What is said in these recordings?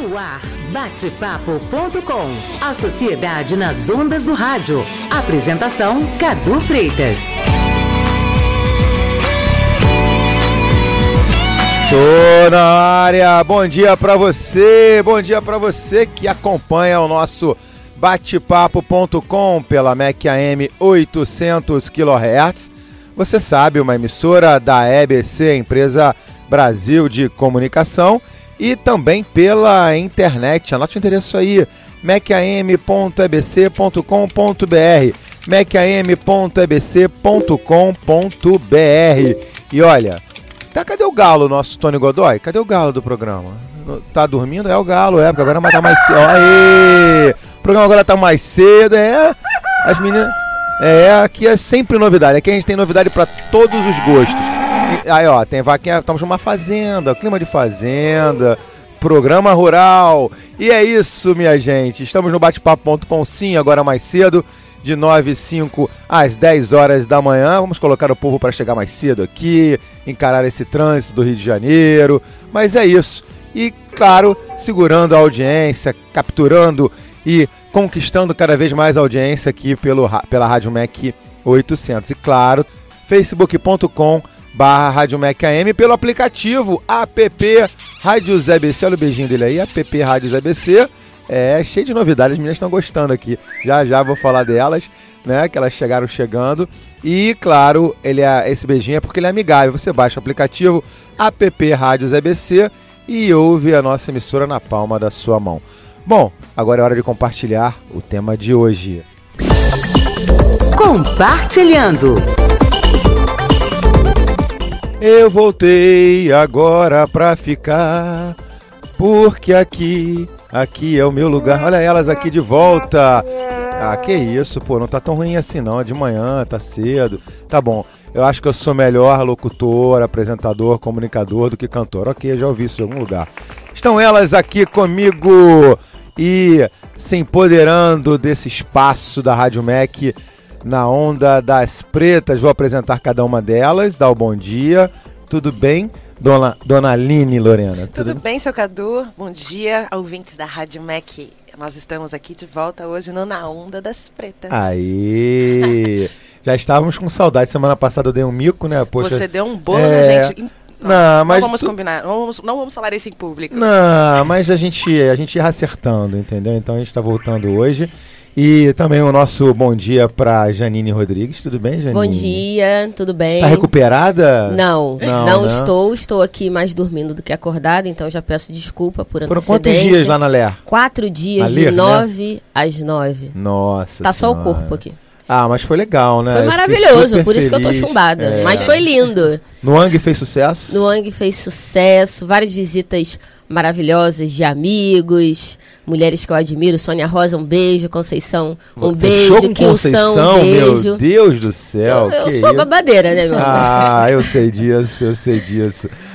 No ar, batepapo.com. A sociedade nas ondas do rádio. Apresentação, Cadu Freitas. Tô na área, bom dia pra você que acompanha o nosso batepapo.com pela MEC AM 800 kHz. Você sabe, uma emissora da EBC, Empresa Brasil de Comunicação, e também pela internet. Anote o endereço aí, mecam.ebc.com.br, mecam.ebc.com.br. E olha, cadê o galo, nosso Tony Godoy? Cadê o galo do programa? Tá dormindo? É o galo, porque agora tá mais cedo. Aê! O programa agora tá mais cedo, as meninas... aqui é sempre novidade. Aqui a gente tem novidade para todos os gostos. Aí, ó, tem vaquinha, estamos numa fazenda, clima de fazenda, programa rural. E é isso, minha gente. Estamos no batepapo.com, sim, agora mais cedo, de 9h05 às 10 horas da manhã. Vamos colocar o povo para chegar mais cedo aqui, encarar esse trânsito do Rio de Janeiro. Mas é isso. E, claro, segurando a audiência, capturando e conquistando cada vez mais audiência aqui pela Rádio MEC 800. E, claro, facebook.com/Rádio MEC AM, pelo aplicativo app Rádios EBC. Olha o beijinho dele aí, app Rádios EBC. Cheio de novidades, as meninas estão gostando aqui. Já vou falar delas, né, que elas chegando. E, claro, esse beijinho é porque ele é amigável. Você baixa o aplicativo app Rádios EBC e ouve a nossa emissora na palma da sua mão. Bom, agora é hora de compartilhar o tema de hoje. Compartilhando. Eu voltei agora pra ficar, porque aqui é o meu lugar. Olha elas aqui de volta. Ah, que isso, pô, não tá tão ruim assim não, é de manhã, tá cedo. Tá bom, eu acho que eu sou melhor locutor, apresentador, comunicador do que cantor. Ok, eu já ouvi isso em algum lugar. Estão elas aqui comigo e se empoderando desse espaço da Rádio MEC na onda das pretas. Vou apresentar cada uma delas, dar o bom dia. Tudo bem, dona Aline Lorena? Tudo bem, seu Cadu? Bom dia, ouvintes da Rádio MEC. Nós estamos aqui de volta hoje Na Onda das Pretas. Aí, já estávamos com saudade. Semana passada eu dei um mico, né? Poxa, você deu um bolo, né, gente? Não vamos combinar, não vamos falar isso em público. Não, mas a gente ia acertando, entendeu? Então a gente está voltando hoje. E também o nosso bom dia para Janine Rodrigues. Tudo bem, Janine? Bom dia, tudo bem? Tá recuperada? Não né? Estou aqui mais dormindo do que acordada, então já peço desculpa por antecedência. Foram quantos dias lá na LER? 4 dias, de 9 às 9. Nossa Tá senhora. Só o corpo aqui. Ah, mas foi legal, né? Foi maravilhoso, por isso que eu tô chumbada. Mas foi lindo. Noang fez sucesso? Noang fez sucesso, várias visitas maravilhosas de amigos, mulheres que eu admiro. Sônia Rosa, um beijo. Conceição, um beijo. Kilson, um beijo. Meu Deus do céu. Eu sou babadeira, né, meu amor? Ah, eu sei disso.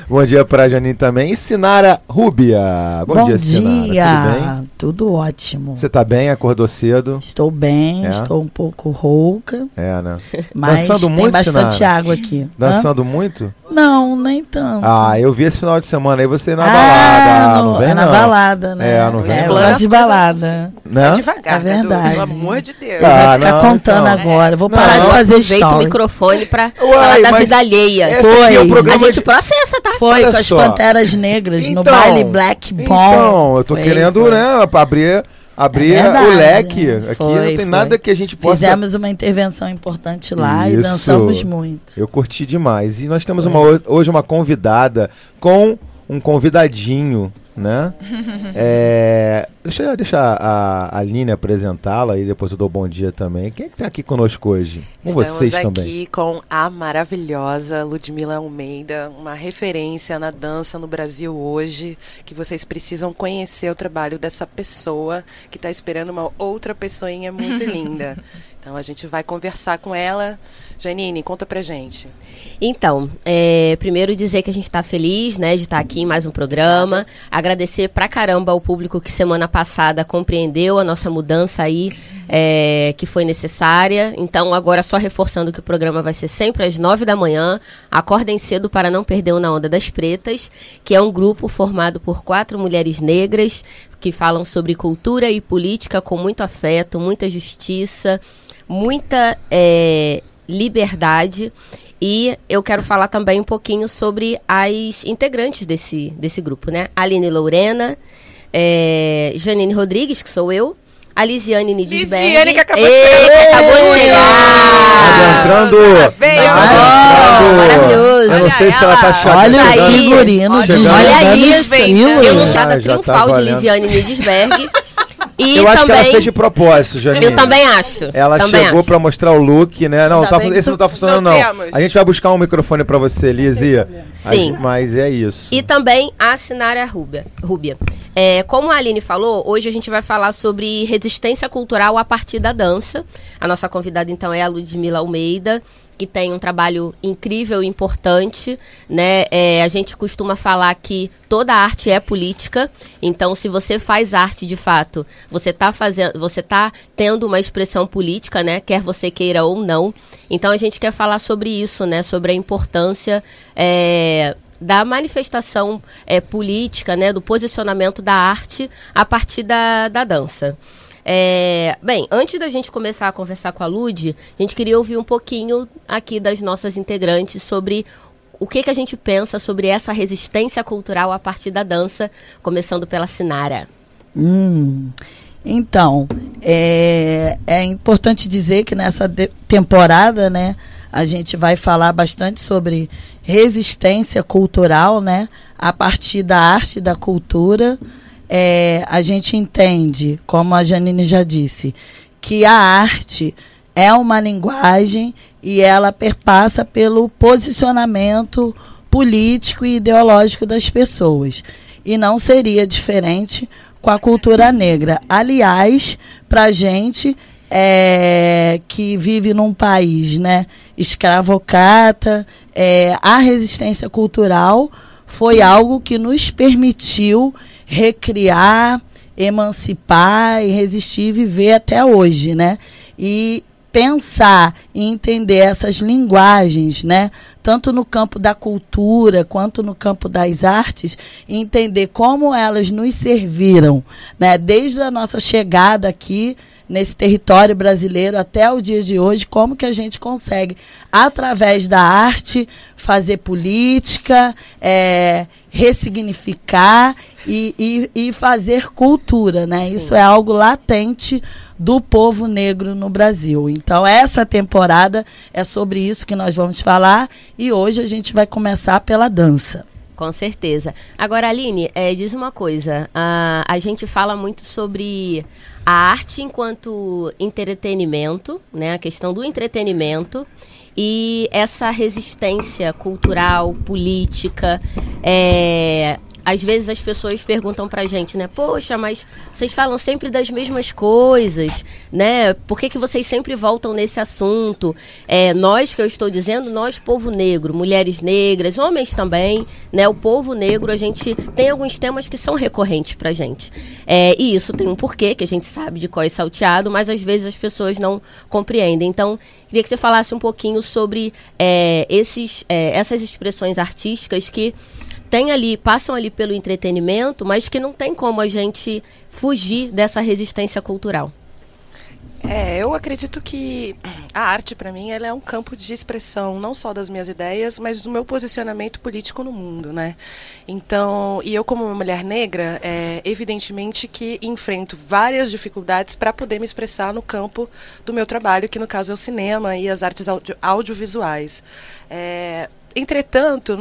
Bom dia pra Janine também. E Sinara Rúbia. Bom dia, Sinara. Tudo bem? Tudo ótimo. Você tá bem? Acordou cedo? Estou bem, estou um pouco rouca. Né? Mas dançando tem muito, bastante Sinara? água aqui. Dançando muito? Não, nem tanto. Ah, eu vi esse final de semana aí você na balada. Não vem, é na não. balada, né? Não vem. Explana de balada. Não? Devagar, é verdade. Pelo amor de Deus. Vai ficar contando agora. Vou parar de fazer story. Aproveita o microfone pra falar da vida alheia. Foi. A gente processa, tá? Foi com as Panteras Negras no baile Black Bomb. Então, eu tô querendo, né, abrir o leque. Aqui não tem nada que a gente possa... Fizemos uma intervenção importante lá e dançamos muito. Eu curti demais. E nós temos hoje uma convidada com um convidadinho, né? Deixa a Aline apresentá-la e depois eu dou bom dia também. Quem é que tá aqui conosco hoje? Vocês também. Estamos aqui com a maravilhosa Ludmila Almeida, uma referência na dança no Brasil hoje, que vocês precisam conhecer o trabalho dessa pessoa que está esperando uma outra pessoinha muito linda. Então a gente vai conversar com ela. Janine, conta pra gente. Então, primeiro dizer que a gente tá feliz, né, de estar aqui em mais um programa. Agradecer pra caramba ao público que semana passada compreendeu a nossa mudança aí, que foi necessária. Então, agora só reforçando que o programa vai ser sempre às 9 da manhã. Acordem cedo para não perder o Na Onda das Pretas, que é um grupo formado por 4 mulheres negras que falam sobre cultura e política com muito afeto, muita justiça, muita liberdade. E eu quero falar também um pouquinho sobre as integrantes desse grupo, né? Aline Lorena, Janine Rodrigues, que sou eu, a Lisiane Nidisberg. Lisiane, que acabou de chegar. Entrando. Maravilhoso. Eu não sei se ela tá chegando. Olha o figurino. Olha isso. Eu triunfal de Lisiane Nidisberg. E eu acho também, que ela fez de propósito, Janine. Eu também acho. Ela chegou pra mostrar o look, né? Não, esse não tá funcionando, não. A gente vai buscar um microfone pra você, Lizia. Sim. Mas é isso. E também a Sinara Rúbia. Como a Aline falou, hoje a gente vai falar sobre resistência cultural a partir da dança. A nossa convidada, então, é a Ludmila Almeida, que tem um trabalho incrível e importante, né? A gente costuma falar que toda arte é política, então se você faz arte de fato, você tá tendo uma expressão política, né? Quer você queira ou não. Então a gente quer falar sobre isso, né? Sobre a importância da manifestação política, né? Do posicionamento da arte a partir da dança. Bem, antes da gente começar a conversar com a Lud, a gente queria ouvir um pouquinho aqui das nossas integrantes sobre o que a gente pensa sobre essa resistência cultural a partir da dança, começando pela Sinara. Então, é importante dizer que nessa temporada, né, a gente vai falar bastante sobre resistência cultural, né, a partir da arte e da cultura. A gente entende, como a Janine já disse, que a arte é uma linguagem e ela perpassa pelo posicionamento político e ideológico das pessoas. E não seria diferente com a cultura negra. Aliás, para a gente que vive num país, né, escravocrata, a resistência cultural foi algo que nos permitiu recriar, emancipar e resistir e viver até hoje, né? E pensar e entender essas linguagens, né? Tanto no campo da cultura quanto no campo das artes, e entender como elas nos serviram, né? Desde a nossa chegada aqui nesse território brasileiro até o dia de hoje, como que a gente consegue, através da arte, fazer política, ressignificar e fazer cultura, né? Isso é algo latente do povo negro no Brasil. Então, essa temporada é sobre isso que nós vamos falar e hoje a gente vai começar pela dança. Com certeza. Agora, Aline, diz uma coisa. A gente fala muito sobre a arte enquanto entretenimento, né? A questão do entretenimento e essa resistência cultural, política. Às vezes as pessoas perguntam pra gente, né? Poxa, mas vocês falam sempre das mesmas coisas, né? Por que vocês sempre voltam nesse assunto? Nós, que eu estou dizendo, nós, povo negro, mulheres negras, homens também, né? O povo negro, a gente tem alguns temas que são recorrentes pra gente. E isso tem um porquê, que a gente sabe de qual é salteado, mas às vezes as pessoas não compreendem. Então, queria que você falasse um pouquinho sobre essas expressões artísticas que passam ali pelo entretenimento, mas que não tem como a gente fugir dessa resistência cultural. Eu acredito que a arte, para mim, ela é um campo de expressão, não só das minhas ideias, mas do meu posicionamento político no mundo, né? Então, e eu como uma mulher negra, evidentemente que enfrento várias dificuldades para poder me expressar no campo do meu trabalho, que no caso é o cinema e as artes audiovisuais. Entretanto,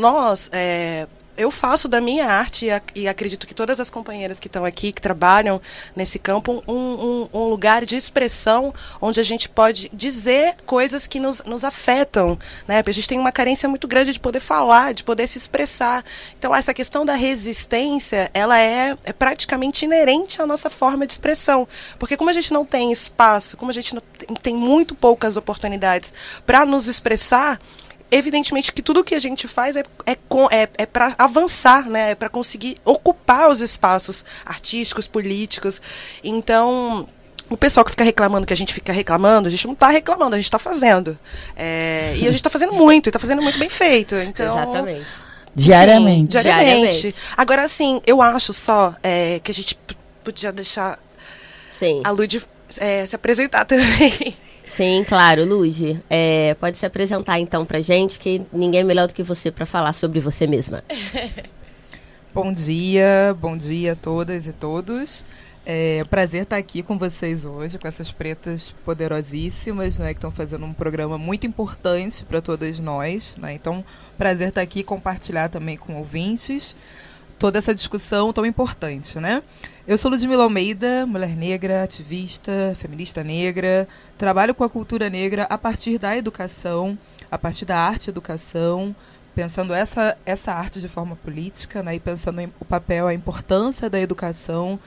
eu faço da minha arte, e acredito que todas as companheiras que estão aqui, que trabalham nesse campo, um lugar de expressão onde a gente pode dizer coisas que nos afetam, né? A gente tem uma carência muito grande de poder falar, de poder se expressar. Então, essa questão da resistência, ela é praticamente inerente à nossa forma de expressão. Porque como a gente não tem espaço, como a gente tem muito poucas oportunidades para nos expressar, evidentemente que tudo que a gente faz é para avançar, né? É para conseguir ocupar os espaços artísticos, políticos. Então, o pessoal que fica reclamando, que a gente fica reclamando, a gente não está reclamando, a gente está fazendo. E a gente está fazendo muito, e está fazendo muito bem feito. Então, Exatamente. Diariamente. Sim, diariamente. Agora, assim, eu acho só que a gente podia deixar Sim. a Lud se apresentar também. Sim, claro, Lud. Pode se apresentar então pra gente, que ninguém é melhor do que você para falar sobre você mesma. Bom dia a todas e todos. É um prazer estar aqui com vocês hoje, com essas pretas poderosíssimas, né, que estão fazendo um programa muito importante para todas nós, né? Então, prazer estar aqui e compartilhar também com ouvintes toda essa discussão tão importante, né? Eu sou Ludmila Almeida, mulher negra, ativista, feminista negra, trabalho com a cultura negra a partir da educação, a partir da arte e educação, pensando essa arte de forma política, né, e pensando o papel, a importância da educação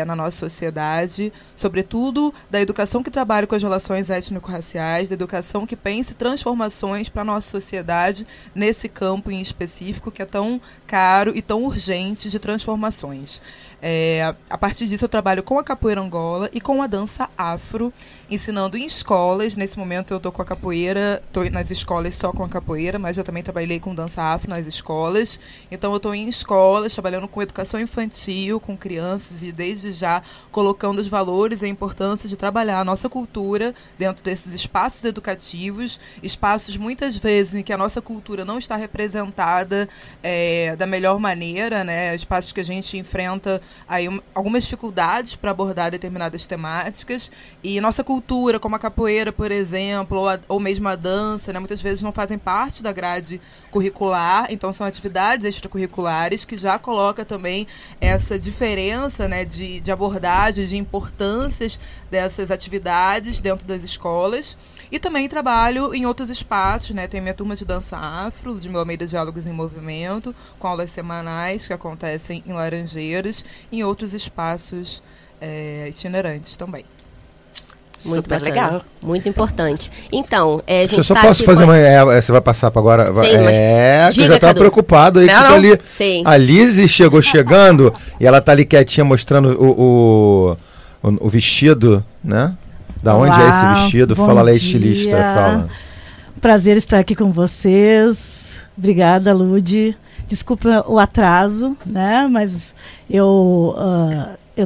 na nossa sociedade, sobretudo da educação que trabalha com as relações étnico-raciais, da educação que pense transformações para a nossa sociedade nesse campo em específico que é tão caro e tão urgente de transformações. A partir disso eu trabalho com a capoeira Angola e com a dança afro, ensinando em escolas. Nesse momento eu estou com a capoeira, estou nas escolas só com a capoeira, mas eu também trabalhei com dança afro nas escolas. Então eu estou em escolas, trabalhando com educação infantil, com crianças, e desde já colocando os valores e a importância de trabalhar a nossa cultura dentro desses espaços educativos, espaços muitas vezes em que a nossa cultura não está representada da melhor maneira, né? Espaços que a gente enfrenta aí algumas dificuldades para abordar determinadas temáticas, e nossa cultura, como a capoeira, por exemplo, ou mesmo a dança, né, muitas vezes não fazem parte da grade curricular, então são atividades extracurriculares que já coloca também essa diferença, né, de abordagens, de importâncias dessas atividades dentro das escolas. E também trabalho em outros espaços, né? Tenho minha turma de dança afro, de Ludmila Almeida Diálogos em Movimento, com aulas semanais que acontecem em Laranjeiras, e em outros espaços itinerantes também. Muito Super bacana. legal. Muito importante. Então, a gente Eu só tá posso aqui fazer com... uma... Você vai passar para agora? Sim, mas que eu diga, já tava Cadu. preocupado aí. Não, que não. Ali, Sim. a Lizzy chegando e ela tá ali quietinha mostrando o vestido, né? Da onde é esse vestido? Bom Fala lá, dia. estilista. Fala. Prazer estar aqui com vocês. Obrigada, Lud. Desculpa o atraso, né? Mas eu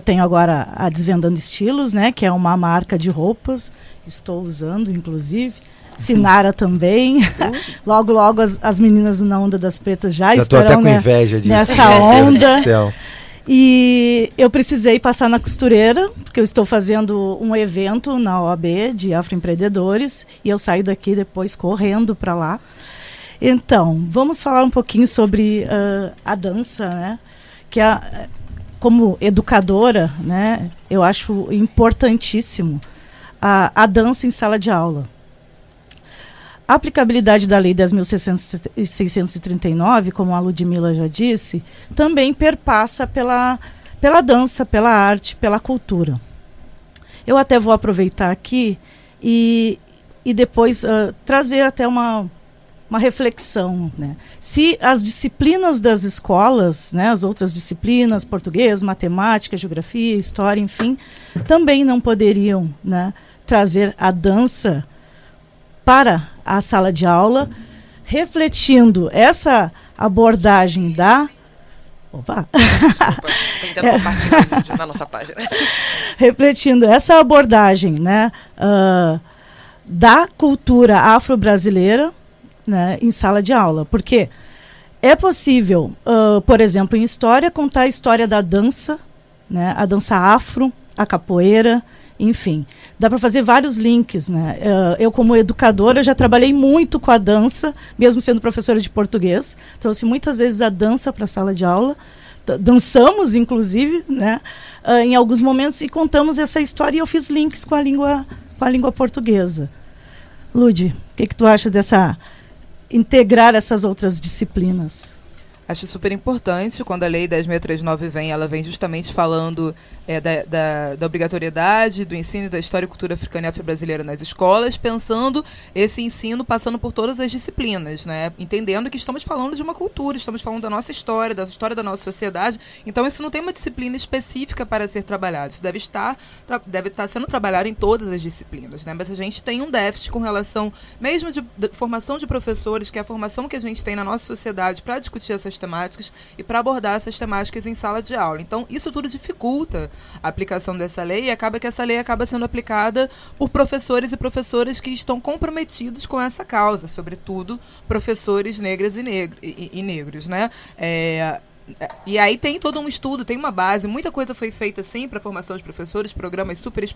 tenho agora a Desvendando Estilos, né? Que é uma marca de roupas. Estou usando, inclusive. Sinara também. Logo, logo as meninas na Onda das Pretas já estarão, tô até com inveja disso. nessa Meu Deus onda. do céu. E eu precisei passar na costureira, porque eu estou fazendo um evento na OAB de afroempreendedores, e eu saio daqui depois correndo para lá. Então, vamos falar um pouquinho sobre a dança, né? Que como educadora, né, eu acho importantíssimo a dança em sala de aula. A aplicabilidade da Lei 10.639, como a Ludmila já disse, também perpassa pela dança, pela arte, pela cultura. Eu até vou aproveitar aqui e depois trazer até uma reflexão, né? Se as disciplinas das escolas, né, as outras disciplinas, português, matemática, geografia, história, enfim, também não poderiam, né, trazer a dança para a sala de aula, refletindo essa abordagem da... Opa! Desculpa, tentando compartilhar o vídeo na nossa página. Refletindo essa abordagem, né, da cultura afro-brasileira, né, em sala de aula. Porque é possível, por exemplo, em história, contar a história da dança, né, a dança afro, a capoeira, enfim. Dá para fazer vários links, né? Eu, como educadora, já trabalhei muito com a dança, mesmo sendo professora de português. Trouxe muitas vezes a dança para a sala de aula. Dançamos, inclusive, né, em alguns momentos, e contamos essa história, e eu fiz links com a língua portuguesa. Lud, o que tu acha dessa... integrar essas outras disciplinas? Acho super importante. Quando a Lei 10.639 vem, ela vem justamente falando da obrigatoriedade do ensino da história e cultura africana e afro-brasileira nas escolas, pensando esse ensino passando por todas as disciplinas, né? Entendendo que estamos falando de uma cultura, estamos falando da nossa história da nossa sociedade. Então, isso não tem uma disciplina específica para ser trabalhado. Isso deve estar sendo trabalhado em todas as disciplinas, né? Mas a gente tem um déficit com relação, mesmo de formação de professores, que é a formação que a gente tem na nossa sociedade para discutir essas temáticas e para abordar essas temáticas em sala de aula. Então, isso tudo dificulta a aplicação dessa lei e acaba que essa lei acaba sendo aplicada por professores e professoras que estão comprometidos com essa causa, sobretudo professores negras e negros, né? E aí tem todo um estudo, tem uma base, muita coisa foi feita sim para a formação de professores, programas super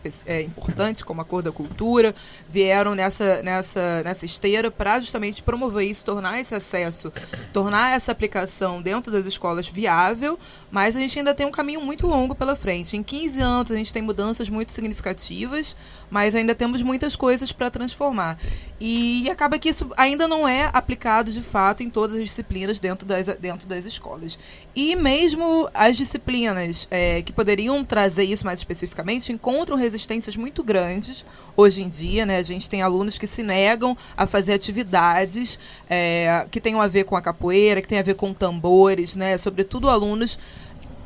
importantes, como a Cor da Cultura, vieram nessa esteira para justamente promover isso, tornar esse acesso, tornar essa aplicação dentro das escolas viável, mas a gente ainda tem um caminho muito longo pela frente. Em 15 anos a gente tem mudanças muito significativas, mas ainda temos muitas coisas para transformar. E acaba que isso ainda não é aplicado de fato em todas as disciplinas dentro das escolas. E mesmo as disciplinas que poderiam trazer isso mais especificamente encontram resistências muito grandes hoje em dia, né? A gente tem alunos que se negam a fazer atividades que tenham a ver com a capoeira, que tenham a ver com tambores, né? Sobretudo alunos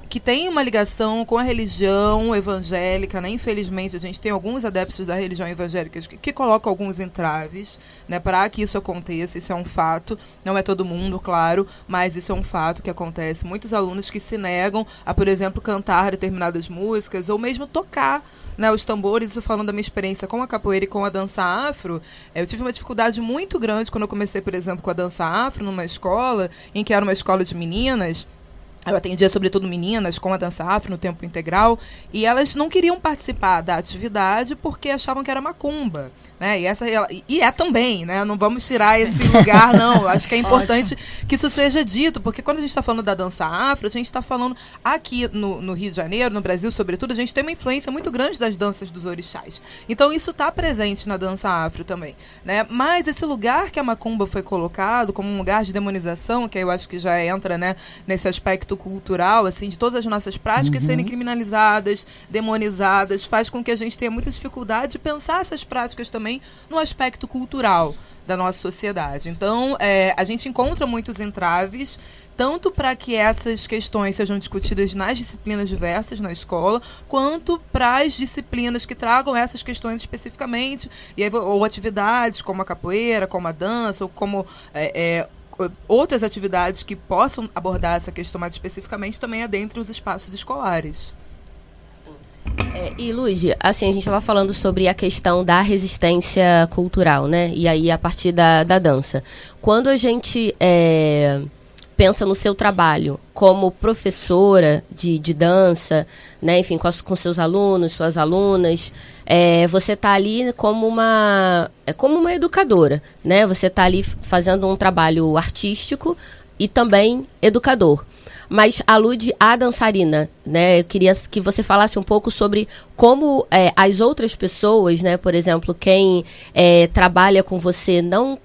que tem uma ligação com a religião evangélica, né? Infelizmente, a gente tem alguns adeptos da religião evangélica que colocam alguns entraves, né, para que isso aconteça. Isso é um fato, não é todo mundo, claro, mas isso é um fato que acontece. Muitos alunos que se negam a, por exemplo, cantar determinadas músicas ou mesmo tocar, né, os tambores. Isso falando da minha experiência com a capoeira e com a dança afro, eu tive uma dificuldade muito grande quando eu comecei, por exemplo, com a dança afro numa escola, em que era uma escola de meninas. Eu atendia, sobretudo, meninas com a dança afro no tempo integral, e elas não queriam participar da atividade porque achavam que era macumba, né? E é também, né? Não vamos tirar esse lugar, não. Acho que é importante que isso seja dito, porque quando a gente está falando da dança afro, a gente está falando aqui no Rio de Janeiro, no Brasil, sobretudo, a gente tem uma influência muito grande das danças dos orixás. Então, isso está presente na dança afro também, né? Mas esse lugar que a macumba foi colocado como um lugar de demonização, que eu acho que já entra, né, nesse aspecto cultural, assim, de todas as nossas práticas serem criminalizadas, demonizadas, faz com que a gente tenha muita dificuldade de pensar essas práticas também no aspecto cultural da nossa sociedade. Então, a gente encontra muitos entraves, tanto para que essas questões sejam discutidas nas disciplinas diversas na escola, quanto para as disciplinas que tragam essas questões especificamente, e aí, ou atividades como a capoeira, como a dança, ou como outras atividades que possam abordar essa questão mais especificamente, também dentre os espaços escolares. E, Luigi, assim, a gente estava falando sobre a questão da resistência cultural, né? E aí, a partir da dança. Quando a gente pensa no seu trabalho como professora de dança, né? Enfim, com seus alunos, suas alunas, você está ali como uma educadora, né? Você está ali fazendo um trabalho artístico e também educador. Mas alude à dançarina, né? Eu queria que você falasse um pouco sobre como as outras pessoas, né? Por exemplo, quem trabalha com você não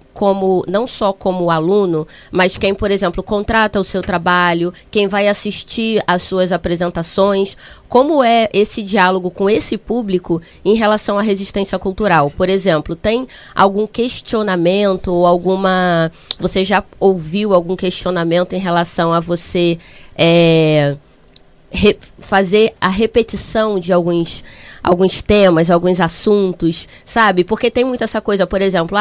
só como aluno, mas quem, por exemplo, contrata o seu trabalho, quem vai assistir às suas apresentações, como é esse diálogo com esse público em relação à resistência cultural? Por exemplo, tem algum questionamento ou você já ouviu algum questionamento em relação a você fazer a repetição de alguns temas, alguns assuntos, sabe? Porque tem muito essa coisa, por exemplo,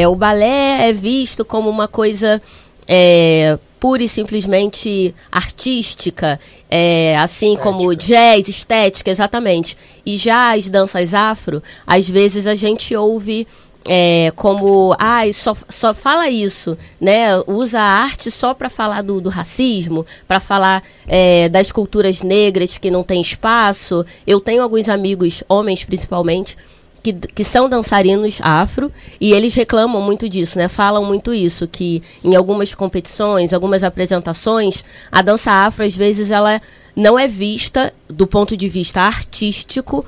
o balé é visto como uma coisa pura e simplesmente artística, assim como jazz, estética, exatamente. E já as danças afro, às vezes a gente ouve como, só fala isso, né? Usa a arte só para falar do racismo, para falar das culturas negras que não tem espaço. Eu tenho alguns amigos, homens principalmente, que são dançarinos afro, e eles reclamam muito disso, né? Falam muito isso, que em algumas competições, algumas apresentações, a dança afro, às vezes, ela não é vista, do ponto de vista artístico,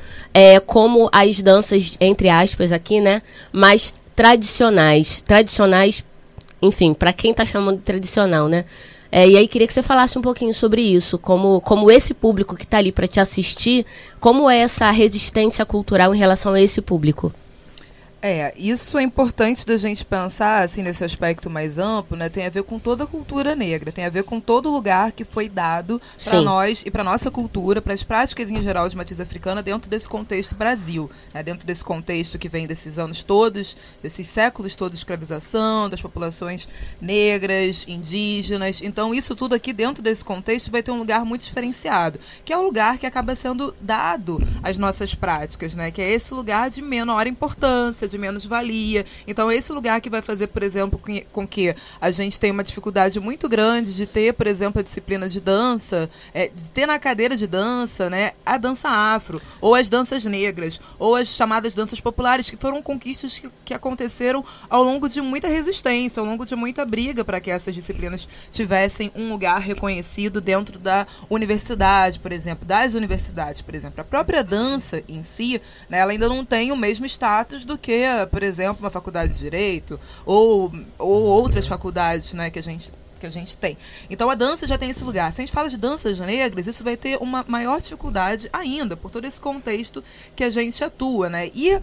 como as danças, entre aspas aqui, né, mais tradicionais, enfim, para quem está chamando de tradicional, né, E aí queria que você falasse um pouquinho sobre isso, como esse público que está ali para te assistir, como é essa resistência cultural em relação a esse público? Isso é importante da gente pensar, assim, nesse aspecto mais amplo, né? Tem a ver com toda a cultura negra, tem a ver com todo lugar que foi dado para nós e para nossa cultura, para as práticas em geral de matriz africana dentro desse contexto Brasil, né? Dentro desse contexto que vem desses anos todos, desses séculos todos de escravização, das populações negras, indígenas. Então, isso tudo aqui dentro desse contexto vai ter um lugar muito diferenciado, que é o lugar que acaba sendo dado às nossas práticas, né? Que é esse lugar de menor importância, de menos valia. Então, é esse lugar que vai fazer, por exemplo, com que a gente tenha uma dificuldade muito grande de ter, por exemplo, a disciplina de dança, de ter na cadeira de dança, né, a dança afro, ou as danças negras, ou as chamadas danças populares, que foram conquistas que aconteceram ao longo de muita resistência, ao longo de muita briga para que essas disciplinas tivessem um lugar reconhecido dentro da universidade, por exemplo, das universidades, por exemplo. A própria dança em si, né, ela ainda não tem o mesmo status do que, por exemplo, uma faculdade de Direito ou outras faculdades, né, que a gente tem. Então, a dança já tem esse lugar. Se a gente fala de danças negras, isso vai ter uma maior dificuldade ainda, por todo esse contexto que a gente atua, né? E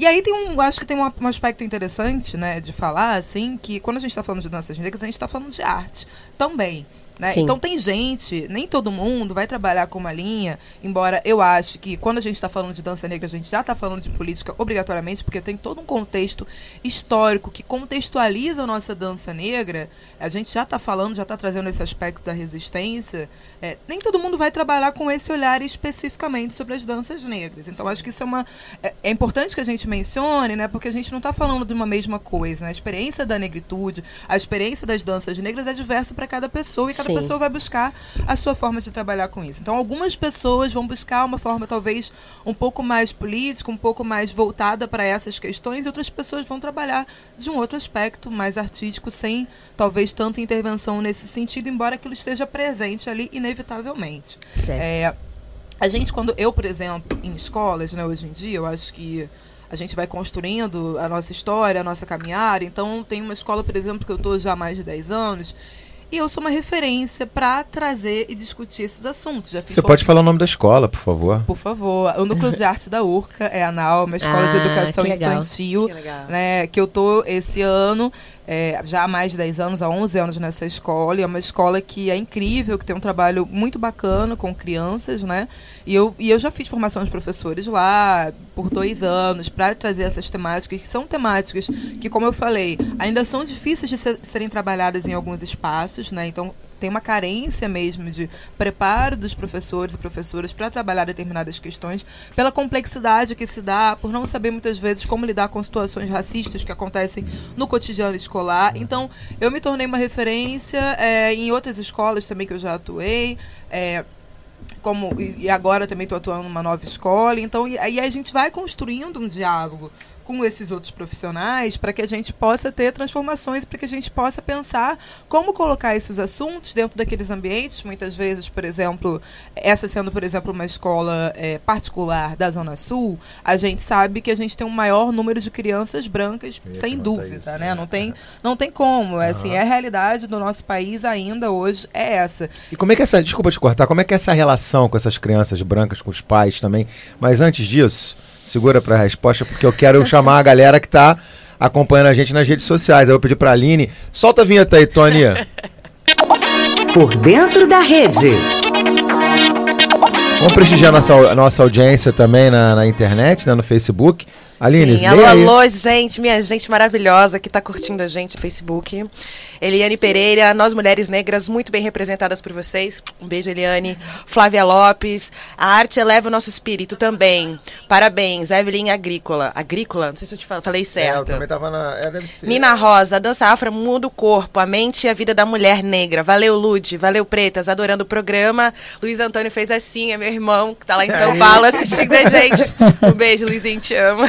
aí acho que tem um aspecto interessante, né, de falar, assim, que quando a gente está falando de danças negras, a gente está falando de arte também. Né? Então tem gente, nem todo mundo vai trabalhar com uma linha, embora eu acho que quando a gente está falando de dança negra, a gente já está falando de política obrigatoriamente, porque tem todo um contexto histórico que contextualiza a nossa dança negra. A gente já está falando, já está trazendo esse aspecto da resistência. Nem todo mundo vai trabalhar com esse olhar especificamente sobre as danças negras. Então acho que isso é importante que a gente mencione, né? Porque a gente não está falando de uma mesma coisa, né? A experiência da negritude, a experiência das danças negras é diversa para cada pessoa e cada pessoa vai buscar a sua forma de trabalhar com isso. Então, algumas pessoas vão buscar uma forma talvez um pouco mais política, um pouco mais voltada para essas questões, e outras pessoas vão trabalhar de um outro aspecto mais artístico, sem talvez tanta intervenção nesse sentido, embora aquilo esteja presente ali inevitavelmente. A gente, por exemplo, em escolas, né, hoje em dia, eu acho que a gente vai construindo a nossa história, a nossa caminhada. Então, tem uma escola, por exemplo, que eu estou já há mais de 10 anos, e eu sou uma referência para trazer e discutir esses assuntos. Você pode falar o nome da escola, por favor? Por favor. O Núcleo de Arte da URCA é a NAU, uma escola de educação infantil, né, que eu tô esse ano, já há mais de 10 anos, há 11 anos nessa escola. E é uma escola que é incrível, que tem um trabalho muito bacana com crianças, né? E eu já fiz formação de professores lá por 2 anos para trazer essas temáticas, que são temáticas que, como eu falei, ainda são difíceis de serem trabalhadas em alguns espaços, né? Então, tem uma carência mesmo de preparo dos professores e professoras para trabalhar determinadas questões, pela complexidade que se dá, por não saber muitas vezes como lidar com situações racistas que acontecem no cotidiano escolar. Então, eu me tornei uma referência em outras escolas também que eu já atuei, e agora também estou atuando numa nova escola. Então, aí a gente vai construindo um diálogo com esses outros profissionais para que a gente possa ter transformações, para que a gente possa pensar como colocar esses assuntos dentro daqueles ambientes. Muitas vezes, por exemplo, essa sendo, por exemplo, uma escola particular da Zona Sul, a gente sabe que a gente tem um maior número de crianças brancas, sem dúvida, isso, né? Não tem como. Assim, a realidade do nosso país ainda hoje é essa. E como é que desculpa te cortar, como é que é essa relação com essas crianças brancas, com os pais também? Mas antes disso, segura para a resposta, porque eu quero chamar a galera que está acompanhando a gente nas redes sociais. Eu vou pedir para a Aline. Solta a vinheta aí, Tony. Por dentro da rede. Vamos prestigiar a nossa audiência também na internet, né, no Facebook. Aline, sim, alô, gente, minha gente maravilhosa que está curtindo a gente no Facebook. Eliane Pereira, nós mulheres negras muito bem representadas por vocês. Um beijo, Eliane. Flávia Lopes, a arte eleva o nosso espírito também. Parabéns, Evelyn Agrícola, não sei se eu te falei certo. Eu também tava deve ser. Mina Rosa, a dança afro muda o corpo, a mente e a vida da mulher negra. Valeu, Lud, valeu, Pretas, adorando o programa. Luiz Antônio fez assim, é meu irmão, que tá lá em São Paulo assistindo a gente. Um beijo, Luizinho, te amo.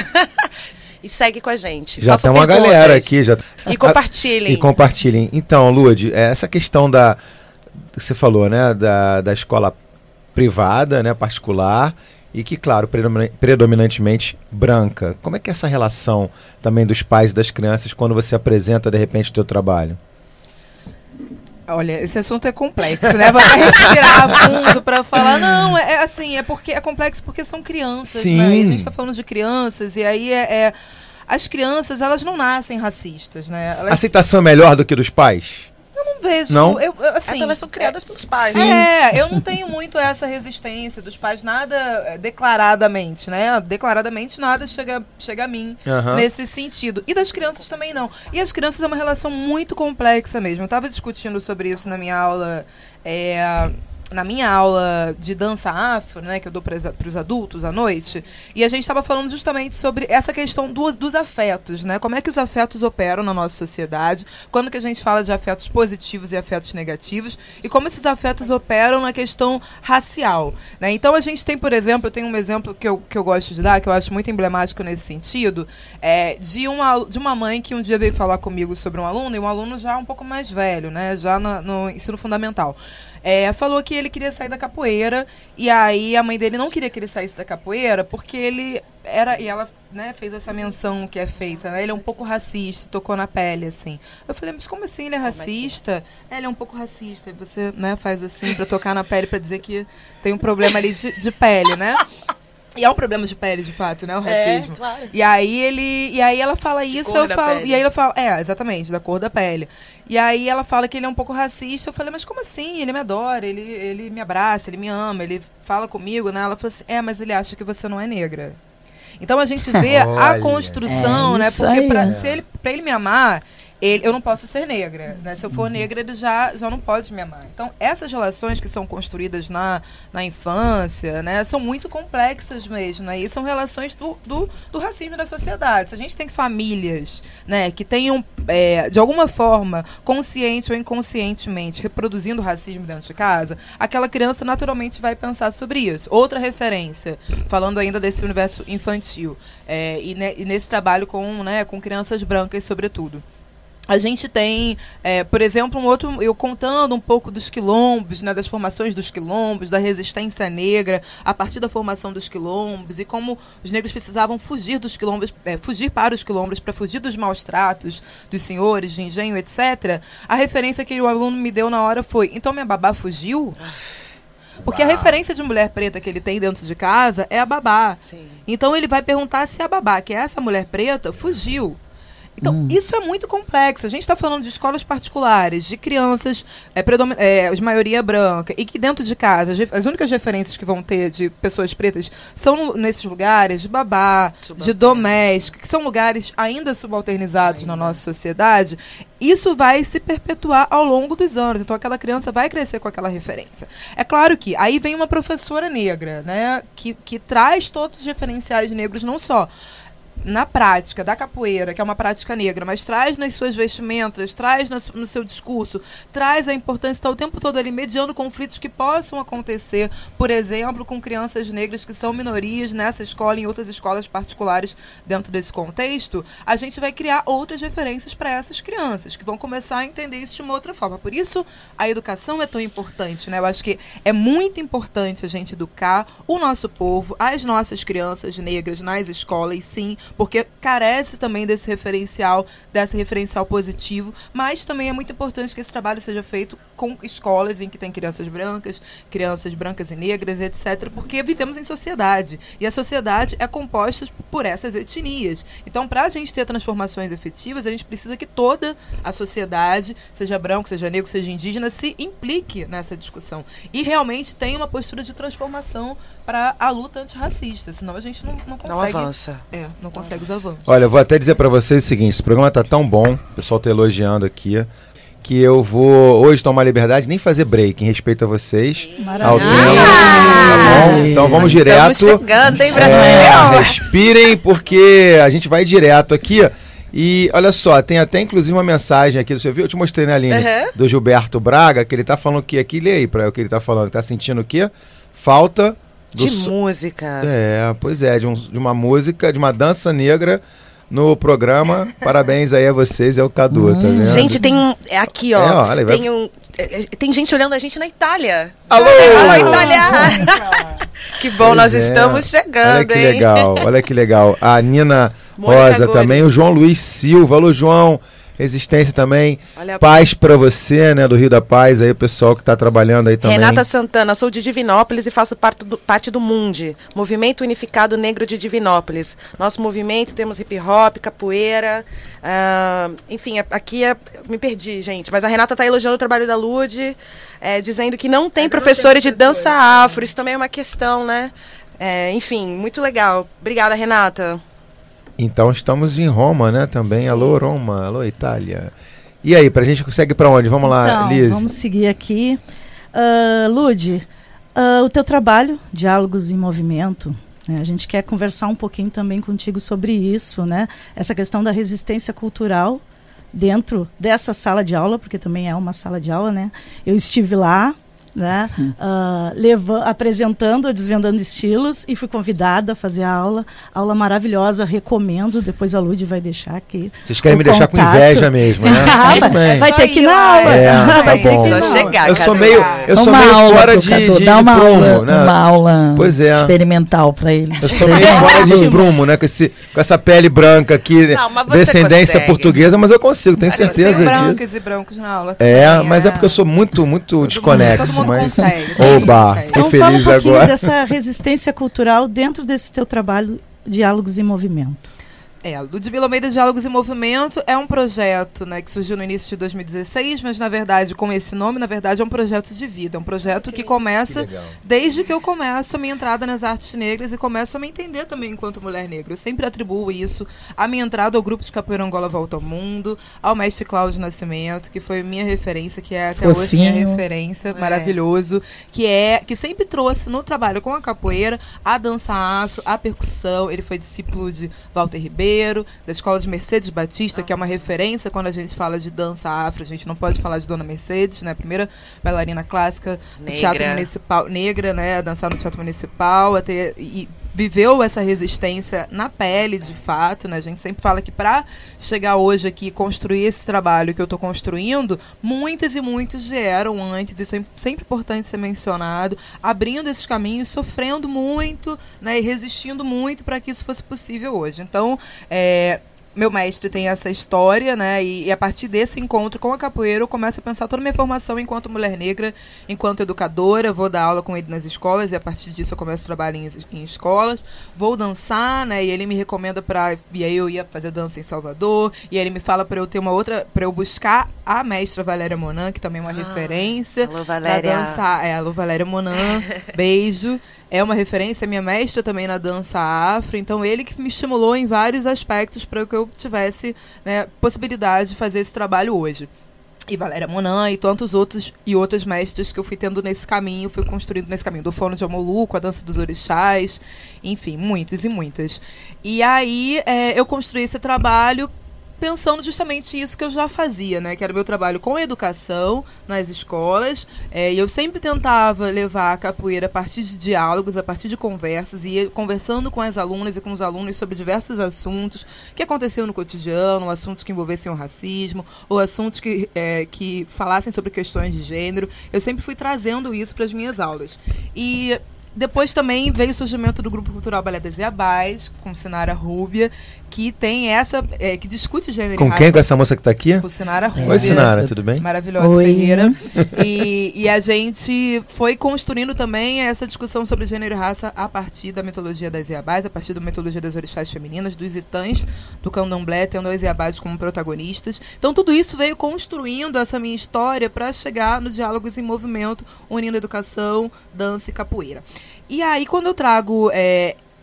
E segue com a gente. Já tem uma galera aqui. E compartilhem. E compartilhem. Então, Lud, essa questão que você falou, né, da escola privada, né, particular, e que, claro, predominantemente branca. Como é que é essa relação também dos pais e das crianças quando você apresenta, de repente, o teu trabalho? Olha, esse assunto é complexo, né? Vou até respirar fundo pra falar. Não, assim, porque é complexo porque são crianças, Sim. né? E a gente tá falando de crianças, e aí as crianças, elas não nascem racistas, né? A aceitação é melhor do que dos pais? Eu não vejo. Não? Assim, elas são criadas pelos pais. eu não tenho muito essa resistência dos pais, nada declaradamente, né? Declaradamente nada chega a mim nesse sentido. E das crianças também não. E as crianças é uma relação muito complexa mesmo. Eu estava discutindo sobre isso na minha aula. Na minha aula de dança afro, né, que eu dou para os adultos à noite, e a gente estava falando justamente sobre essa questão dos afetos, né? Como é que os afetos operam na nossa sociedade, quando que a gente fala de afetos positivos e afetos negativos, e como esses afetos operam na questão racial, né? Então a gente tem, por exemplo, eu tenho um exemplo que eu gosto de dar, que eu acho muito emblemático nesse sentido, de uma mãe que um dia veio falar comigo sobre um aluno, e um aluno já um pouco mais velho, né, já no ensino fundamental. Falou que ele queria sair da capoeira, e aí a mãe dele não queria que ele saísse da capoeira, porque ele era, e ela, né, fez essa menção que é feita, né, ele é um pouco racista, tocou na pele, assim. Eu falei, mas como assim ele é racista? Ele é um pouco racista, e você, né, faz assim pra tocar na pele pra dizer que tem um problema ali de pele, né? E é um problema de pele, de fato, né? O racismo. Claro. E aí ela fala isso, eu falo. E aí ela fala, exatamente, da cor da pele. E aí ela fala que ele é um pouco racista. Eu falei, mas como assim? Ele me adora, ele me abraça, ele me ama, ele fala comigo, né? Ela falou assim, mas ele acha que você não é negra. Então a gente vê a construção, né? Porque pra ele me amar, eu não posso ser negra, né? Se eu for negra, ele já não pode me amar. Então, essas relações que são construídas na infância, né, são muito complexas mesmo, né? E são relações do racismo da sociedade. Se a gente tem famílias, né, que tenham, de alguma forma, consciente ou inconscientemente, reproduzindo o racismo dentro de casa, aquela criança naturalmente vai pensar sobre isso. Outra referência, falando ainda desse universo infantil, e nesse trabalho com crianças brancas, sobretudo. A gente tem, por exemplo, eu contando um pouco dos quilombos, né, das formações dos quilombos, da resistência negra, a partir da formação dos quilombos, e como os negros precisavam fugir dos quilombos, fugir para os quilombos, para fugir dos maus tratos dos senhores de engenho, etc. A referência que o aluno me deu na hora foi, então minha babá fugiu? Porque a referência de mulher preta que ele tem dentro de casa é a babá. Sim. Então ele vai perguntar se a babá, que é essa mulher preta, fugiu. Então, isso é muito complexo. A gente está falando de escolas particulares, de crianças, de maioria branca, e que dentro de casa, as únicas referências que vão ter de pessoas pretas são nesses lugares de babá, de doméstico, que são lugares ainda subalternizados na nossa sociedade. Isso vai se perpetuar ao longo dos anos. Então, aquela criança vai crescer com aquela referência. É claro que aí vem uma professora negra, né, que traz todos os referenciais negros, não só na prática da capoeira, que é uma prática negra, mas traz nas suas vestimentas, traz no seu discurso, traz a importância de estar o tempo todo ali mediando conflitos que possam acontecer, por exemplo, com crianças negras que são minorias nessa escola e em outras escolas particulares dentro desse contexto. A gente vai criar outras referências para essas crianças, que vão começar a entender isso de uma outra forma. Por isso, a educação é tão importante, né? Eu acho que é muito importante a gente educar o nosso povo, as nossas crianças negras nas escolas, sim, porque carece também desse referencial positivo, mas também é muito importante que esse trabalho seja feito com escolas em que tem crianças brancas e negras, etc., porque vivemos em sociedade, e a sociedade é composta por essas etnias. Então, para a gente ter transformações efetivas, a gente precisa que toda a sociedade, seja branco, seja negro, seja indígena, se implique nessa discussão e realmente tenha uma postura de transformação para a luta antirracista, senão a gente não consegue. Não avança. Não consegue os avanços. Olha, eu vou até dizer para vocês o seguinte, esse programa tá tão bom, o pessoal tá elogiando aqui, que eu vou hoje tomar liberdade, nem fazer break, em respeito a vocês. Ao tempo, tá bom? Então vamos direto. Estamos chegando, hein, Brasil? Respirem, porque a gente vai direto aqui. E olha só, tem até inclusive uma mensagem aqui, você viu? Eu te mostrei, né, Aline? Do Gilberto Braga, que ele tá falando que aqui, lê aí para o que ele tá falando. Tá sentindo o quê? Falta de música. Pois é, de uma música, de uma dança negra no programa. Parabéns aí a vocês, é o Cadu, tá vendo? Gente, tem aqui, ó. Tem gente olhando a gente na Itália. Alô! Alô, Itália! Que bom, nós estamos chegando, olha que legal, olha que legal. A Nina Mônica Rosa Gori. também, o João Luiz Silva. Alô, João. Resistência também. Olha, Paz pra você, né? Do Rio da Paz, aí o pessoal que tá trabalhando aí também. Renata Santana, sou de Divinópolis e faço parte do MUND, Movimento Unificado Negro de Divinópolis. Nosso movimento, temos hip hop, capoeira, enfim, aqui me perdi, gente, mas a Renata tá elogiando o trabalho da Lud, dizendo que não tem professores de dança afro, isso também é uma questão, né? Enfim, muito legal. Obrigada, Renata. Então estamos em Roma, né? Também. Sim. Alô, Roma. Alô, Itália. E aí, pra gente consegue pra onde? Vamos lá, então, Liz. Vamos seguir aqui. Lud, o teu trabalho, Diálogos em Movimento, né? A gente quer conversar um pouquinho também contigo sobre isso, né? Essa questão da resistência cultural dentro dessa sala de aula, porque também é uma sala de aula, né? Eu estive lá, né? Apresentando, desvendando estilos, e fui convidada a fazer a aula maravilhosa, recomendo, depois a Lud vai deixar aqui. Vocês querem me deixar com inveja mesmo, né? Vai ter que ir na aula. Tá bom. Só chegar, eu sou meio aula fora de dá uma prumo, aula, né? uma aula Pois é. experimental para eles. Eu sou meio fora de prumo, né? Com essa pele branca aqui, não, mas você descendência consegue. portuguesa, mas eu consigo, tenho certeza disso. Brancas e brancos na aula. Mas é porque eu sou muito desconexo. Todo mundo mas... consegue. Oba, Então fiquei fala um feliz pouquinho agora. dessa resistência cultural dentro desse teu trabalho, Diálogos em Movimento. Ludmila Almeida Diálogos em Movimento é um projeto, né, que surgiu no início de 2016, mas na verdade, com esse nome, na verdade é um projeto de vida, é um projeto que começa desde que eu começo a minha entrada nas artes negras e começo a me entender também enquanto mulher negra. Eu sempre atribuo isso à minha entrada ao grupo de Capoeira Angola Volta ao Mundo, ao mestre Cláudio Nascimento, que foi minha referência, que é até hoje minha referência, maravilhoso, que sempre trouxe no trabalho com a capoeira a dança afro, a percussão. Ele foi discípulo de Walter Ribeiro, da escola de Mercedes Batista, que é uma referência quando a gente fala de dança afro. A gente não pode falar de Dona Mercedes, né? A primeira bailarina clássica do Teatro Municipal, negra, né? A dançar no Teatro Municipal, e viveu essa resistência na pele, de fato, né? A gente sempre fala que para chegar hoje aqui e construir esse trabalho que eu estou construindo, muitas e muitos vieram antes, isso é sempre importante ser mencionado, abrindo esses caminhos, sofrendo muito, né? E resistindo muito para que isso fosse possível hoje. Então, meu mestre tem essa história, né? E a partir desse encontro com a capoeira, eu começo a pensar toda a minha formação enquanto mulher negra, enquanto educadora. Vou dar aula com ele nas escolas e a partir disso eu começo a trabalhar em escolas. Vou dançar, né? E ele me recomenda e aí eu ia fazer dança em Salvador. E aí ele me fala para eu ter uma outra, para eu buscar a mestra Valéria Monan, que também é uma referência. Alô, Valéria. Alô, Valéria Monan. Beijo. É uma referência, minha mestra também na dança afro, então ele que me estimulou em vários aspectos para que eu tivesse, né, possibilidade de fazer esse trabalho hoje. E Valéria Monan e tantos outros e outros mestres que eu fui tendo nesse caminho, fui construindo nesse caminho, do Fono de Omoluco, a dança dos orixás, enfim, muitos e muitas. E aí eu construí esse trabalho pensando justamente isso que eu já fazia, né? Que era o meu trabalho com a educação nas escolas. E eu sempre tentava levar a capoeira a partir de diálogos, a partir de conversas, e ia conversando com as alunas e com os alunos sobre diversos assuntos que aconteciam no cotidiano, assuntos que envolvessem o racismo, ou assuntos que falassem sobre questões de gênero. Eu sempre fui trazendo isso para as minhas aulas. E depois também veio o surgimento do Grupo Cultural Balé das Iabás, com Sinara Rúbia, que tem que discute gênero e raça. Com quem? Com essa moça que está aqui? Com Sinara Rúbia. Oi, Sinara, tudo bem? Maravilhosa Ferreira. E a gente foi construindo também essa discussão sobre gênero e raça a partir da mitologia das Iabás, a partir da mitologia das orixás femininas, dos itãs do candomblé, tendo as Iabás como protagonistas. Então tudo isso veio construindo essa minha história para chegar no Diálogos em Movimento, unindo educação, dança e capoeira. E aí, quando eu trago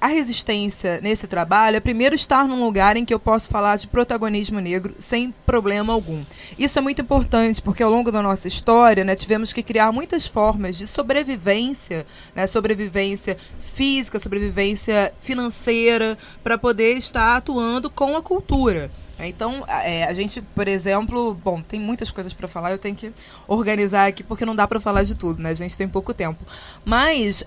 a resistência nesse trabalho, é primeiro estar num lugar em que eu posso falar de protagonismo negro sem problema algum. Isso é muito importante, porque ao longo da nossa história, né, tivemos que criar muitas formas de sobrevivência, né, sobrevivência física, sobrevivência financeira, para poder estar atuando com a cultura. Então, a gente, por exemplo, tem muitas coisas para falar, eu tenho que organizar aqui porque não dá para falar de tudo, né? A gente tem pouco tempo. Mas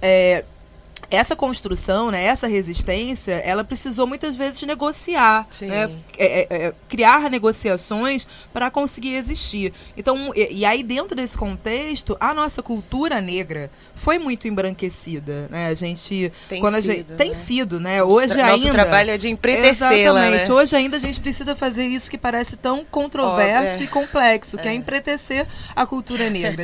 essa construção, né, essa resistência, ela precisou muitas vezes negociar, né, criar negociações para conseguir existir. Então, e aí dentro desse contexto, a nossa cultura negra foi muito embranquecida, né? A gente tem sido, né? Hoje ainda nosso trabalho é de empretecê-la, exatamente. Né? Hoje ainda a gente precisa fazer isso que parece tão controverso e complexo, que é empretecer a cultura negra.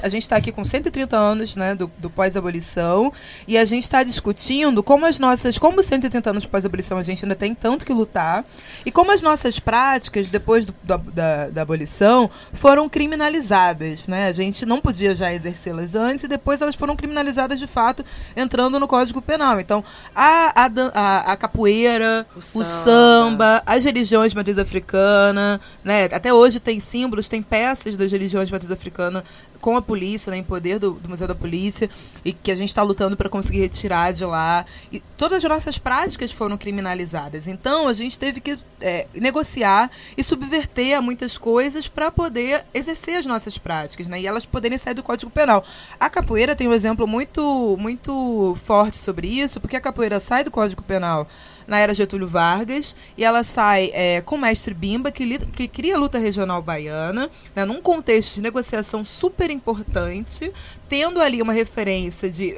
A gente está aqui com 130 anos, né, do pós-abolição, e a gente está discutindo como 130 anos de pós-abolição a gente ainda tem tanto que lutar, e como as nossas práticas depois da abolição foram criminalizadas, né? A gente não podia já exercê-las antes, e depois elas foram criminalizadas de fato, entrando no Código Penal. Então, a capoeira, o samba, as religiões de matriz africana, né? Até hoje tem símbolos, tem peças das religiões de matriz africana com a polícia, né, em poder do Museu da Polícia, e que a gente está lutando para conseguir retirar de lá. E todas as nossas práticas foram criminalizadas. Então, a gente teve que negociar e subverter muitas coisas para poder exercer as nossas práticas, né, e elas poderem sair do Código Penal. A capoeira tem um exemplo muito, muito forte sobre isso, porque a capoeira sai do Código Penal na era Getúlio Vargas, e ela sai com o mestre Bimba, que cria a luta regional baiana, né, num contexto de negociação super importante, tendo ali uma referência de...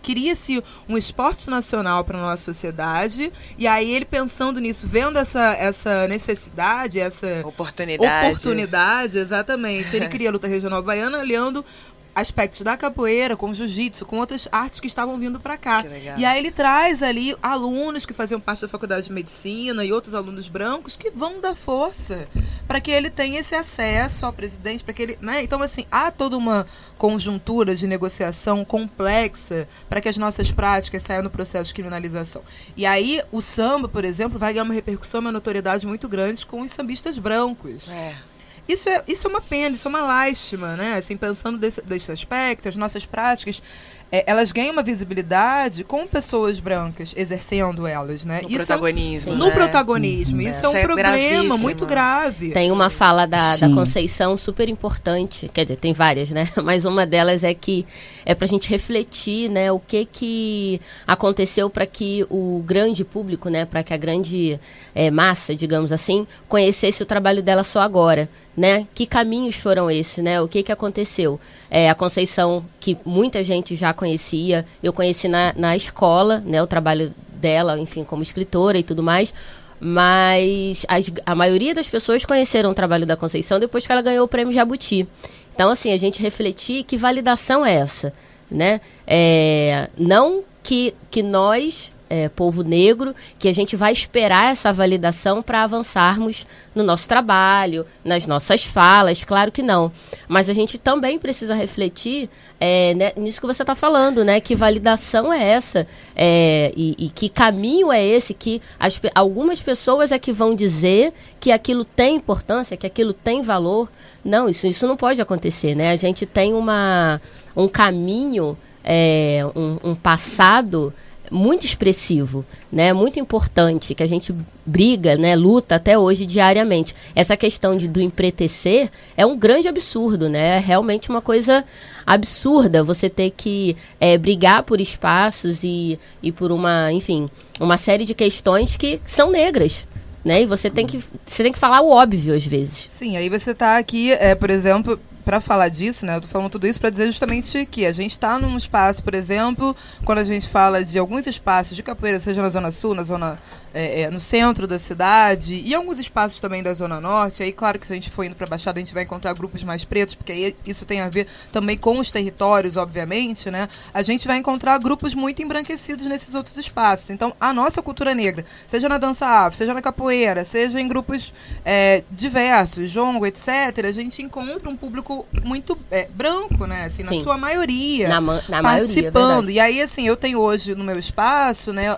Queria-se um esporte nacional para a nossa sociedade, e aí ele pensando nisso, vendo essa necessidade, essa oportunidade, exatamente, ele cria a luta regional baiana, olhando aspectos da capoeira, com jiu-jitsu, com outras artes que estavam vindo para cá. E aí ele traz ali alunos que faziam parte da faculdade de medicina e outros alunos brancos que vão dar força para que ele tenha esse acesso ao presidente, para que ele, né? Então, assim, há toda uma conjuntura de negociação complexa para que as nossas práticas saiam no processo de criminalização. E aí o samba, por exemplo, vai ganhar uma repercussão, uma notoriedade muito grande com os sambistas brancos. Isso é uma pena, isso é uma lástima, né? Assim, pensando desse aspecto, as nossas práticas, elas ganham uma visibilidade com pessoas brancas exercendo elas, né? No protagonismo. No protagonismo. Isso é um problema muito grave. Tem uma fala da Conceição super importante, quer dizer, tem várias, né? Mas uma delas é que é pra gente refletir, né, o que aconteceu para que o grande público, né, para que a grande massa, digamos assim, conhecesse o trabalho dela só agora, né? Que caminhos foram esses, né? O que aconteceu? A Conceição, que muita gente já conhecia, eu conheci na escola, né, o trabalho dela, enfim, como escritora e tudo mais, mas a maioria das pessoas conheceram o trabalho da Conceição depois que ela ganhou o Prêmio Jabuti. Então, assim, a gente refletir que validação é essa, né? Não que nós... povo negro, que a gente vai esperar essa validação para avançarmos no nosso trabalho, nas nossas falas, claro que não. Mas a gente também precisa refletir né, nisso que você está falando, né? Que validação é essa? E que caminho é esse que algumas pessoas é que vão dizer que aquilo tem importância, que aquilo tem valor. Não, isso não pode acontecer, né? A gente tem um caminho, um passado muito expressivo, né, muito importante, que a gente briga, né, luta até hoje diariamente. Essa questão do empretecer é um grande absurdo, né, é realmente uma coisa absurda você ter que brigar por espaços e por uma série de questões que são negras, né, e você tem que falar o óbvio às vezes. Sim, aí você está aqui, por exemplo, para falar disso, né, eu tô falando tudo isso para dizer justamente que a gente está num espaço, por exemplo, quando a gente fala de alguns espaços de capoeira, seja na Zona Sul, na zona no centro da cidade e alguns espaços também da Zona Norte, aí claro que se a gente for indo para a Baixada a gente vai encontrar grupos mais pretos, porque aí isso tem a ver também com os territórios, obviamente, né, a gente vai encontrar grupos muito embranquecidos nesses outros espaços. Então, a nossa cultura negra, seja na dança afro, seja na capoeira, seja em grupos diversos, jongo, etc., a gente encontra um público muito branco, né, assim, na sua maioria, na participando. Maioria, e aí, assim, eu tenho hoje no meu espaço, né,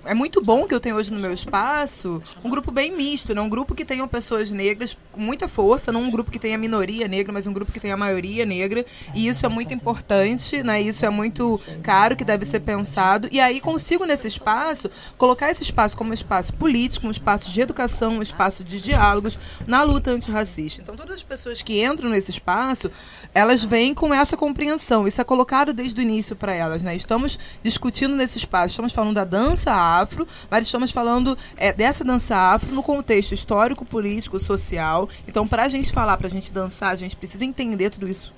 é muito bom que eu tenho hoje no meu espaço um grupo bem misto, né? Um grupo que tenham pessoas negras com muita força, não um grupo que tenha minoria negra, mas um grupo que tenha maioria negra, e isso é muito importante, né? Isso é muito caro, que deve ser pensado, e aí consigo nesse espaço, colocar esse espaço como um espaço político, um espaço de educação, um espaço de diálogos na luta antirracista. Então todas as pessoas que entram nesse espaço, elas vêm com essa compreensão, isso é colocado desde o início para elas, né? Estamos discutindo nesse espaço, estamos falando da dança afro, mas estamos falando dessa dança afro no contexto histórico, político, social. Então, para a gente falar, para a gente dançar, a gente precisa entender tudo isso,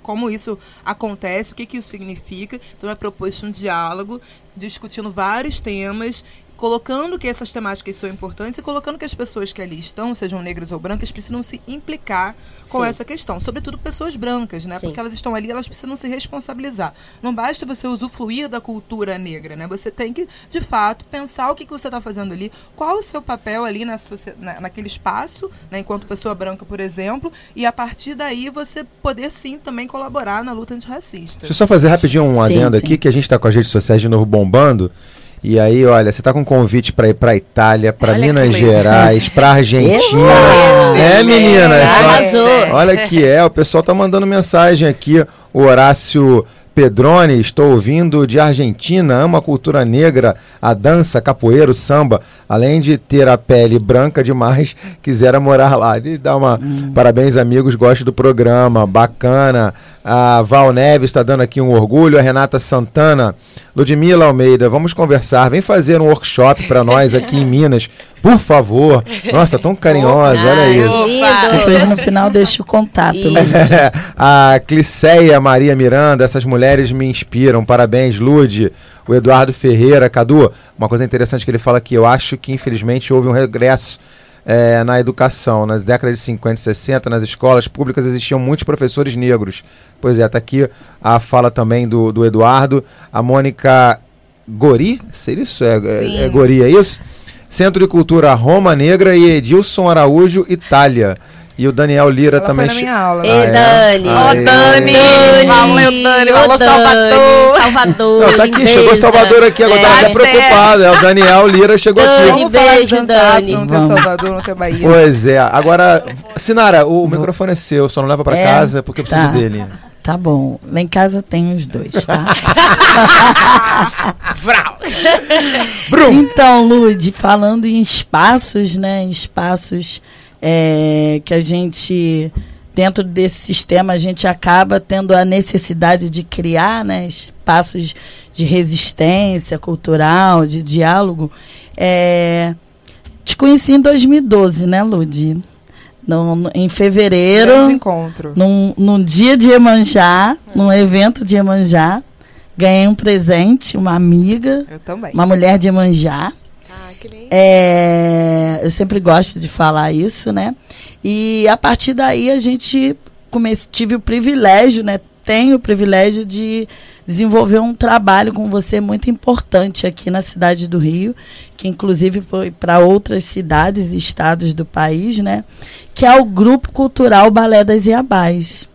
como isso acontece, o que isso significa. Então, é proposto um diálogo, discutindo vários temas, colocando que essas temáticas são importantes e colocando que as pessoas que ali estão, sejam negras ou brancas, precisam se implicar com essa questão. Sobretudo pessoas brancas, né? Porque elas estão ali, elas precisam se responsabilizar. Não basta você usufruir da cultura negra, né? Você tem que, de fato, pensar o que você está fazendo ali, qual o seu papel ali naquele espaço, né? Enquanto pessoa branca, por exemplo, e a partir daí você poder, sim, também colaborar na luta antirracista. Deixa eu só fazer rapidinho um adendo aqui, que a gente está com as redes sociais de novo bombando. E aí, olha, você tá com um convite para ir pra Itália, para Minas Gerais, pra Argentina. Menina? Olha que o pessoal tá mandando mensagem aqui. O Horácio Pedrone, estou ouvindo de Argentina, ama a cultura negra, a dança, capoeira, o samba. Além de ter a pele branca demais, quisera morar lá. Ele dá uma parabéns, amigos, gosto do programa, bacana. A Val Neves está dando aqui um orgulho. A Renata Santana, Ludmila Almeida, vamos conversar. Vem fazer um workshop para nós aqui em Minas, por favor. Nossa, tão carinhosa, olha isso. Depois no final deixa o contato. A Cliceia Maria Miranda, essas mulheres me inspiram. Parabéns, Lud. O Eduardo Ferreira, Cadu, uma coisa interessante que ele fala aqui, eu acho que infelizmente houve um regresso na educação. Nas décadas de 50 e 60, nas escolas públicas existiam muitos professores negros. Pois é, tá aqui a fala também do Eduardo. A Mônica Gori, seria isso? É Gori, é isso? Centro de Cultura Roma Negra e Edilson Araújo, Itália. E o Daniel Lira ela também. Foi na minha aula. Dani! Dani! Valeu, Dani! Falou Salvador! Salvador! Tá aqui, chegou Salvador aqui, agora tá até preocupado. O Daniel Lira chegou aqui. Vamos beijo, Dani. Não tem Salvador, não tem Bahia. Pois é. Agora, Sinara, o microfone é seu, só não leva pra casa porque eu preciso dele. Tá bom. Lá em casa tem os dois, tá? Então, Lud, falando em espaços, né? Em espaços que a gente, dentro desse sistema, a gente acaba tendo a necessidade de criar, né? Espaços de resistência cultural, de diálogo. Te conheci em 2012, né, Lud? Em fevereiro, grande encontro. Num dia de Iemanjá, num evento de Iemanjá, ganhei um presente, uma amiga, eu também. Uma mulher de Iemanjá. Que lindo. Eu sempre gosto de falar isso, né? E a partir daí a gente tive o privilégio, né? Tenho o privilégio de desenvolver um trabalho com você muito importante aqui na cidade do Rio, que inclusive foi para outras cidades e estados do país, né? Que é o Grupo Cultural Balé das Iabás,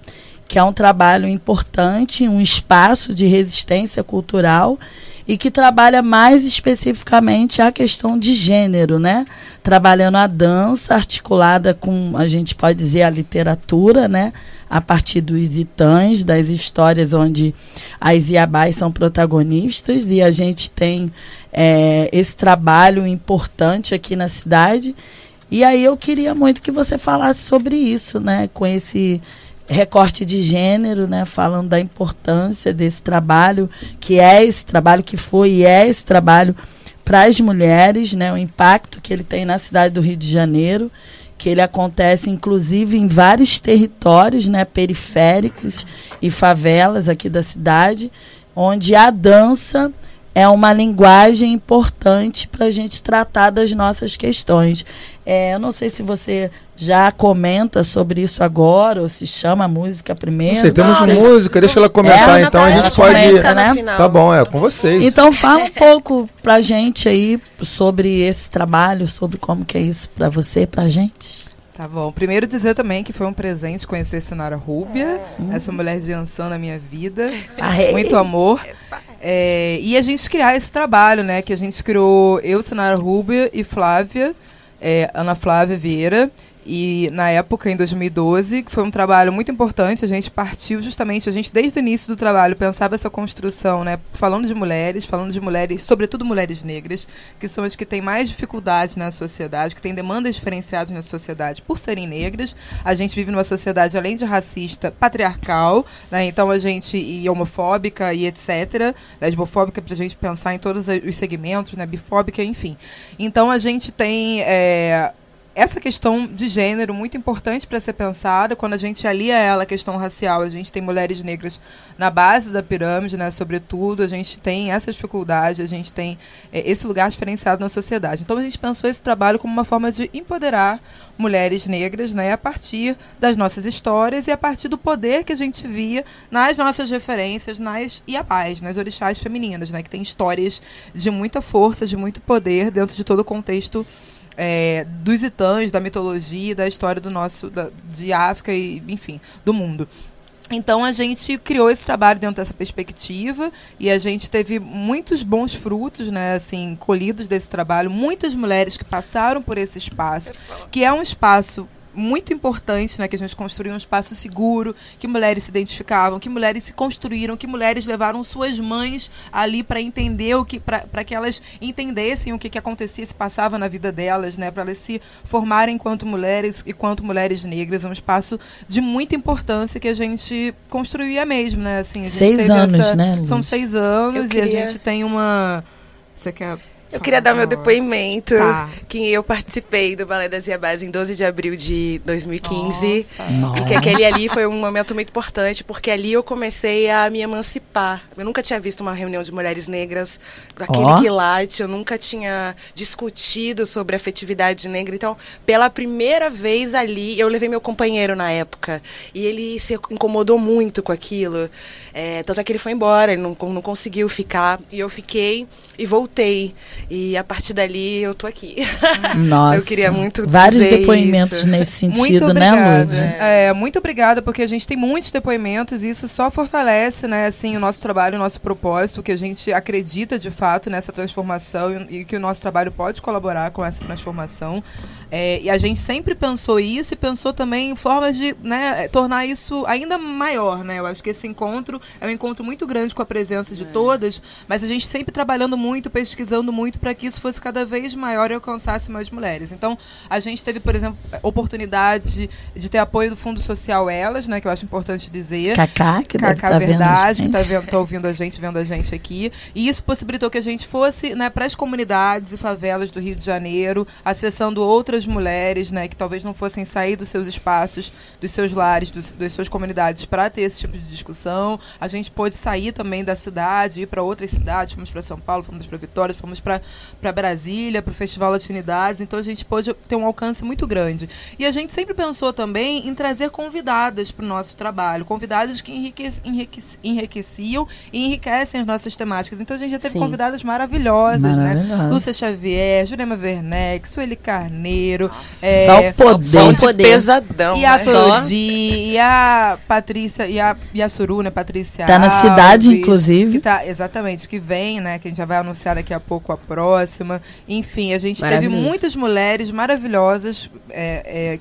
que é um trabalho importante, um espaço de resistência cultural e que trabalha mais especificamente a questão de gênero, né? Trabalhando a dança articulada com, a gente pode dizer, a literatura, né? A partir dos itãs, das histórias onde as Iabás são protagonistas, e a gente tem esse trabalho importante aqui na cidade. E aí eu queria muito que você falasse sobre isso, né? Com esse recorte de gênero, né, falando da importância desse trabalho, que é esse trabalho que foi e é esse trabalho para as mulheres, né, o impacto que ele tem na cidade do Rio de Janeiro, que ele acontece inclusive em vários territórios, né, periféricos e favelas aqui da cidade, onde a dança é uma linguagem importante para a gente tratar das nossas questões. Eu não sei se você já comenta sobre isso agora, ou se chama a música primeiro. Não sei, temos música, deixa ela começar, então a gente pode... né? Tá bom, com vocês. Então fala um pouco pra gente aí sobre esse trabalho, sobre como que é isso pra você, pra gente. Tá bom. Primeiro dizer também que foi um presente conhecer Sinara Rúbia, essa mulher de Ansan na minha vida. Muito amor. E a gente criar esse trabalho, né? Que a gente criou, eu, Sinara Rubia e Flávia, Ana Flávia Vieira. E na época, em 2012, que foi um trabalho muito importante, a gente partiu justamente, a gente desde o início do trabalho pensava essa construção, né, falando de mulheres, sobretudo mulheres negras, que são as que têm mais dificuldades na sociedade, que têm demandas diferenciadas na sociedade por serem negras. A gente vive numa sociedade, além de racista, patriarcal, né, então a gente, e homofóbica e etc., lesbofóbica, para a gente pensar em todos os segmentos, né, bifóbica, enfim. Então a gente tem... essa questão de gênero muito importante para ser pensada, quando a gente alia ela à questão racial, a gente tem mulheres negras na base da pirâmide, né, sobretudo, a gente tem essa dificuldade, a gente tem esse lugar diferenciado na sociedade. Então a gente pensou esse trabalho como uma forma de empoderar mulheres negras, né, a partir das nossas histórias e a partir do poder que a gente via nas nossas referências, nas Iapás, nas orixás femininas, né, que tem histórias de muita força, de muito poder dentro de todo o contexto dos Itãs, da mitologia, da história de África e, enfim, do mundo. Então a gente criou esse trabalho dentro dessa perspectiva e a gente teve muitos bons frutos, né, assim, colhidos desse trabalho, muitas mulheres que passaram por esse espaço, que é um espaço muito importante, né, que a gente construiu um espaço seguro, que mulheres se identificavam, que mulheres se construíram, que mulheres levaram suas mães ali para entender para que elas entendessem o que acontecia, se passava na vida delas, né, para elas se formarem enquanto mulheres mulheres negras. É um espaço de muita importância que a gente construía mesmo, né, assim, a gente 6 anos, né, Luz? São 6 anos e a gente tem uma... Você quer... Eu queria dar meu depoimento, que eu participei do Balé das Iabás em 12 de abril de 2015. Nossa. E que aquele ali foi um momento muito importante, porque ali eu comecei a me emancipar. Eu nunca tinha visto uma reunião de mulheres negras, aquele quilate, eu nunca tinha discutido sobre afetividade negra. Então, pela primeira vez ali, eu levei meu companheiro na época, e ele se incomodou muito com aquilo. Tanto é que ele foi embora, ele não conseguiu ficar, e eu fiquei e voltei. E a partir dali eu tô aqui. Nossa. Eu queria muito vários dizer depoimentos isso. nesse sentido, muito obrigada, né, Lud? Muito obrigada, porque a gente tem muitos depoimentos e isso só fortalece, né, assim, o nosso trabalho, o nosso propósito, que a gente acredita de fato nessa transformação e que o nosso trabalho pode colaborar com essa transformação. E a gente sempre pensou isso e pensou também em formas de, né, tornar isso ainda maior, né? Eu acho que esse encontro é um encontro muito grande com a presença de todas, mas a gente sempre trabalhando muito, pesquisando muito para que isso fosse cada vez maior e alcançasse mais mulheres. Então, a gente teve, por exemplo, oportunidade de ter apoio do Fundo Social Elas, né, que eu acho importante dizer. Cacá, que deve estar Verdade, vendo a gente. que tá ouvindo a gente, vendo a gente aqui. E isso possibilitou que a gente fosse, né, para as comunidades e favelas do Rio de Janeiro, acessando outras mulheres, né, que talvez não fossem sair dos seus espaços, dos seus lares, das suas comunidades para ter esse tipo de discussão. A gente pôde sair também da cidade, ir para outras cidades, fomos para São Paulo, fomos para Vitória, fomos para Brasília, para o Festival Latinidades, então a gente pôde ter um alcance muito grande. E a gente sempre pensou também em trazer convidadas para o nosso trabalho, convidadas que enriqueciam e enriquecem as nossas temáticas. Então a gente já teve convidadas maravilhosas, né? Lúcia Xavier, Jurema Werneck, Sueli Carneiro, só o poder. Pesadão, e a né? Torodi, e a Patrícia, e a Suru, né, Patrícia Tá na cidade, Alves, inclusive. Exatamente, que vem, né, que a gente já vai anunciar daqui a pouco a próxima. Enfim, a gente teve muitas mulheres maravilhosas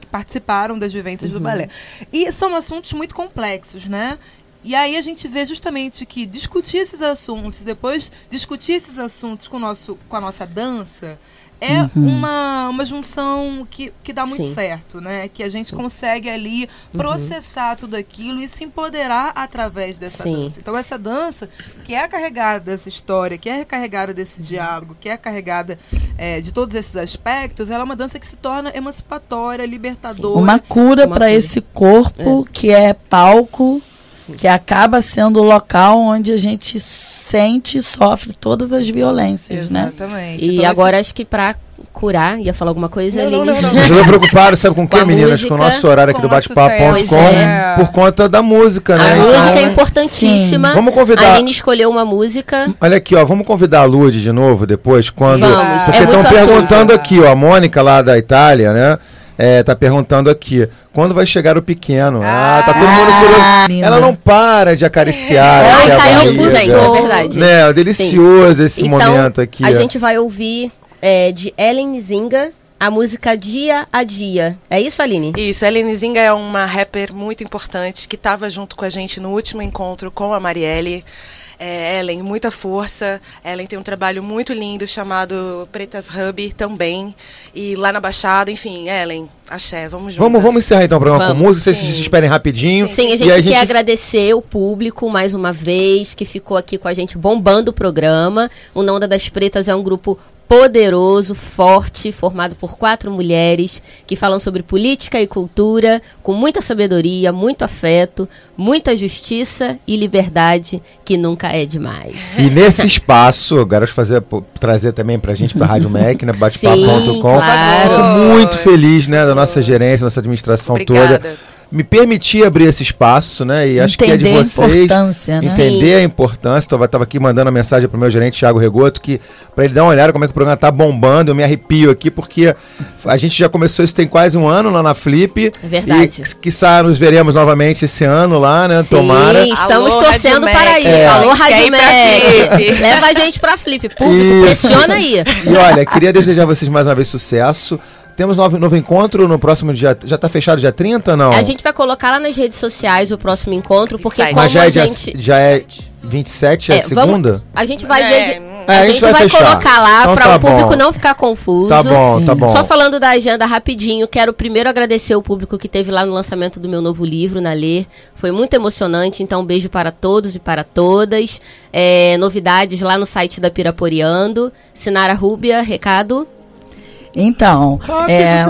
que participaram das vivências do balé. E são assuntos muito complexos, né? E aí a gente vê justamente que discutir esses assuntos, depois discutir esses assuntos com a nossa dança, é uma junção que dá muito certo, né? Que a gente consegue ali processar tudo aquilo e se empoderar através dessa dança. Então essa dança, que é carregada dessa história, que é carregada desse diálogo, que é carregada de todos esses aspectos, ela é uma dança que se torna emancipatória, libertadora. Uma cura para esse corpo que é palco, que acaba sendo o local onde a gente sente e sofre todas as violências, Exatamente. E então, agora acho que para curar, ia falar alguma coisa ali. Não. Eu tô preocupado, sabe com o que, meninas? música, com o nosso horário aqui do bate-papo.com, por conta da música, né? A música é importantíssima. Sim. Vamos convidar. A Aline escolheu uma música. Olha aqui, ó, vamos convidar a Lud de novo depois, quando... Vamos. Porque estão perguntando aqui, ó, a Mônica lá da Itália, né? tá perguntando aqui, quando vai chegar o pequeno? Tá todo mundo curioso. Ela não para de acariciar. Ela tá barriga, indo, gente, é verdade. Né, delicioso esse momento aqui. A gente vai ouvir de Ellen Zinga a música Dia a Dia. É isso, Aline? Isso, a Ellen Zinga é uma rapper muito importante que estava junto com a gente no último encontro com a Marielle. Ellen, muita força. Ellen tem um trabalho muito lindo chamado Pretas Hub também. E lá na Baixada, enfim, Ellen, axé, vamos juntos. Vamos encerrar então o programa com música, vocês se esperem rapidinho. Sim, a gente quer agradecer o público mais uma vez, que ficou aqui com a gente bombando o programa. O Não Onda das Pretas é um grupo poderoso, forte, formado por 4 mulheres que falam sobre política e cultura com muita sabedoria, muito afeto, muita justiça e liberdade, que nunca é demais. E nesse espaço, eu quero trazer também pra gente, pra Rádio MEC, né, batepapo.com. Claro. Fico muito feliz, né, da nossa gerência, nossa administração toda. Me permitir abrir esse espaço, né? E acho que é de vocês entender a importância. Estava aqui mandando a mensagem para o meu gerente, Thiago Regoto, para ele dar uma olhada como é que o programa está bombando. Eu me arrepio aqui, porque a gente já começou isso tem quase um ano lá na Flip. É verdade. E quiçá nos veremos novamente esse ano lá, né? Sim, tomara. Estamos torcendo para ir. Alô, Rádio MEC. Leva a gente para a Flip. Público, pressiona aí. E olha, queria desejar a vocês mais uma vez sucesso. Temos novo encontro no próximo dia. Já tá fechado dia 30, não? A gente vai colocar lá nas redes sociais o próximo encontro, porque como mas a gente... já é 27, a segunda? A gente vai ver... A gente vai colocar lá então, para o público não ficar confuso. Tá bom, tá bom. Só falando da agenda rapidinho, quero primeiro agradecer o público que esteve lá no lançamento do meu novo livro, na Ler. Foi muito emocionante, então um beijo para todos e para todas. Novidades lá no site da Piraporeando. Sinara Rúbia, recado... Então,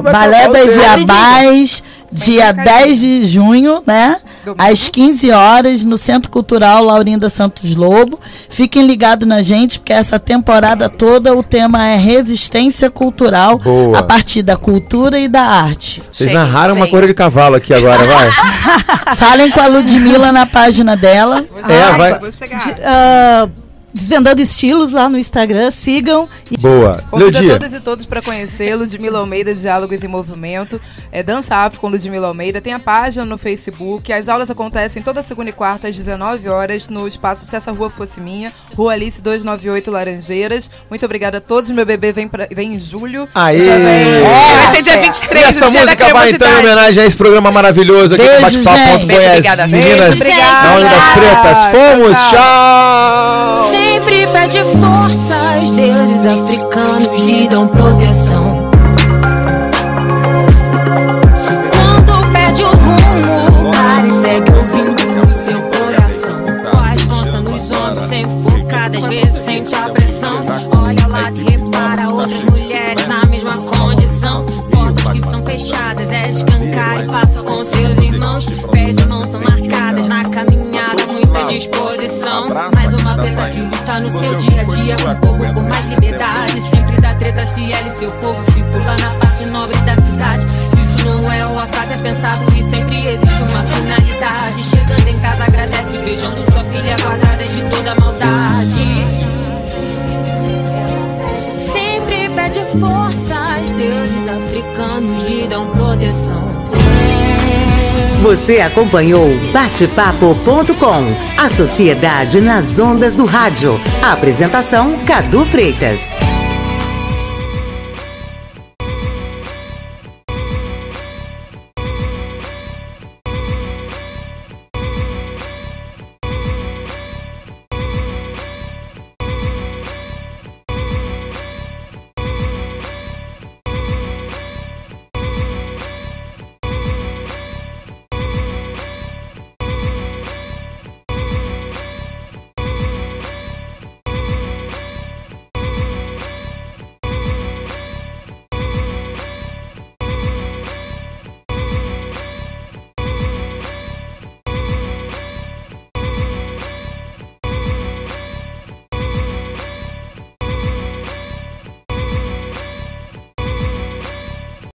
Balé das Iabás, dia 10 de junho, né? Às 15 horas, no Centro Cultural Laurinda Santos Lobo. Fiquem ligados na gente, porque essa temporada toda o tema é resistência cultural. Boa. A partir da cultura e da arte. Vocês narraram uma corrida de cavalo aqui agora, vai. Falem com a Ludmilla na página dela. Vou chegar. Desvendando Estilos lá no Instagram, sigam. Boa. Convido todas e todos para conhecer Ludmilla Almeida, Diálogos em Movimento, Dança Afro com Ludmilla Almeida. Tem a página no Facebook. As aulas acontecem toda segunda e quarta às 19 horas no espaço Se Essa Rua Fosse Minha, Rua Alice 298 Laranjeiras. Muito obrigada a todos. Meu bebê vem em julho. Aê! Vai ser dia 23, essa música vai então em homenagem a esse programa maravilhoso aqui do Bate-Papo. Obrigada. Meninas da Onda das Pretas. Fomos, tchau! Sempre pede força, os deuses africanos lhe dão proteção. Quando pede o rumo, o cara segue ouvindo no seu coração. Com a responsa nos ombros, sempre focada, às vezes sente a pressão. Olha ao lado e repara outras mulheres na mesma condição. Portas que são fechadas, escancar e passa com seus irmãos. Pés e mãos são marcadas na caminhada, muita disposição. Mais uma preta que luta no seu dia a dia, com o povo por mais liberdade. Sempre dá treta se ela e seu povo circula na parte nobre da cidade. Isso não é o acaso, é pensado e sempre existe uma finalidade. Chegando em casa agradece, beijando sua filha guardada de toda maldade. Sempre pede força, os deuses africanos lhe dão proteção. Você acompanhou Batepapo.com, a sociedade nas ondas do rádio. A apresentação, Cadu Freitas.